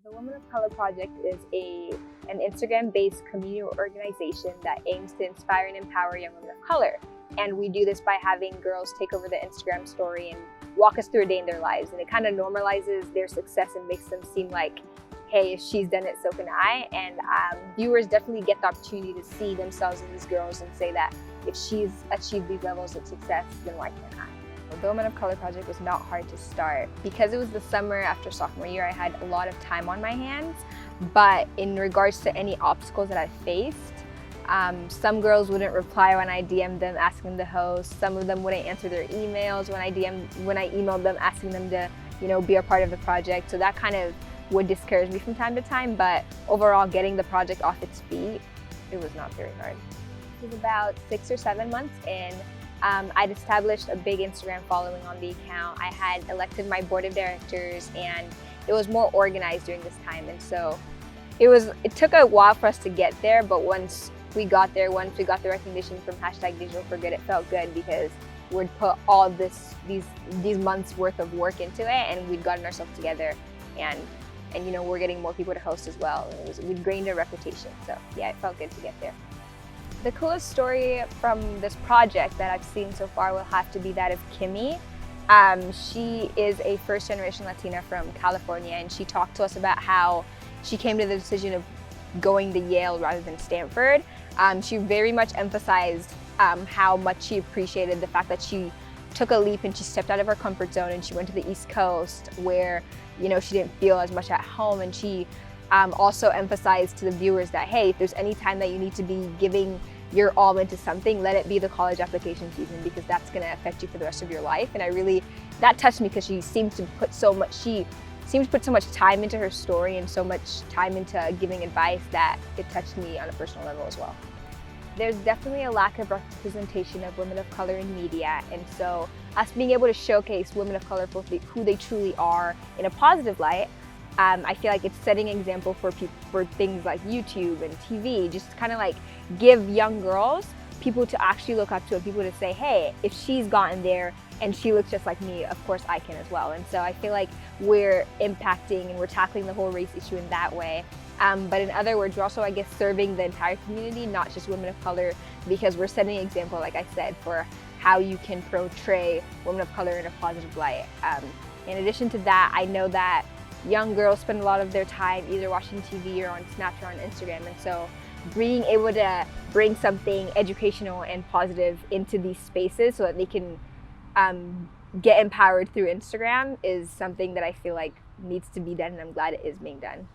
The Women of Color Project is an Instagram-based community organization that aims to inspire and empower young women of color. And we do this by having girls take over the Instagram story and walk us through a day in their lives. And it kind of normalizes their success and makes them seem like, hey, if she's done it, so can I. And viewers definitely get the opportunity to see themselves in these girls and say that if she's achieved these levels of success, then why can't I? The Women of Color Project was not hard to start. Because it was the summer after sophomore year, I had a lot of time on my hands. But in regards to any obstacles that I faced, some girls wouldn't reply when I DM'd them asking them to host. Some of them wouldn't answer their emails when I emailed them asking them to, be a part of the project. So that kind of would discourage me from time to time. But overall, getting the project off its feet, it was not very hard. It was about 6 or 7 months in. I'd established a big Instagram following on the account. I had elected my board of directors, and it was more organized during this time. And so it took a while for us to get there, but once we got there, once we got the recognition from #DigitalForGood, it felt good because we'd put all these months worth of work into it, and we'd gotten ourselves together, and we're getting more people to host as well. We'd gained a reputation, so yeah, it felt good to get there. The coolest story from this project that I've seen so far will have to be that of Kimmy. She is a first-generation Latina from California, and she talked to us about how she came to the decision of going to Yale rather than Stanford. She very much emphasized how much she appreciated the fact that she took a leap and she stepped out of her comfort zone and she went to the East Coast where she didn't feel as much at home, and she also emphasized to the viewers that, hey, if there's any time that you need to be giving your all into something, let it be the college application season, because that's going to affect you for the rest of your life. And that touched me because she seems to put so much time into her story and so much time into giving advice that it touched me on a personal level as well. There's definitely a lack of representation of women of color in media, and so us being able to showcase women of color for who they truly are in a positive light, I feel like it's setting an example for things like YouTube and TV, just kind of like give young girls people to actually look up to and people to say, hey, if she's gotten there and she looks just like me, of course I can as well. And so I feel like we're impacting and we're tackling the whole race issue in that way. But in other words, we're also, I guess, serving the entire community, not just women of color, because we're setting an example, like I said, for how you can portray women of color in a positive light. In addition to that, I know that young girls spend a lot of their time either watching TV or on Snapchat or on Instagram, and so being able to bring something educational and positive into these spaces so that they can get empowered through Instagram is something that I feel like needs to be done, and I'm glad it is being done.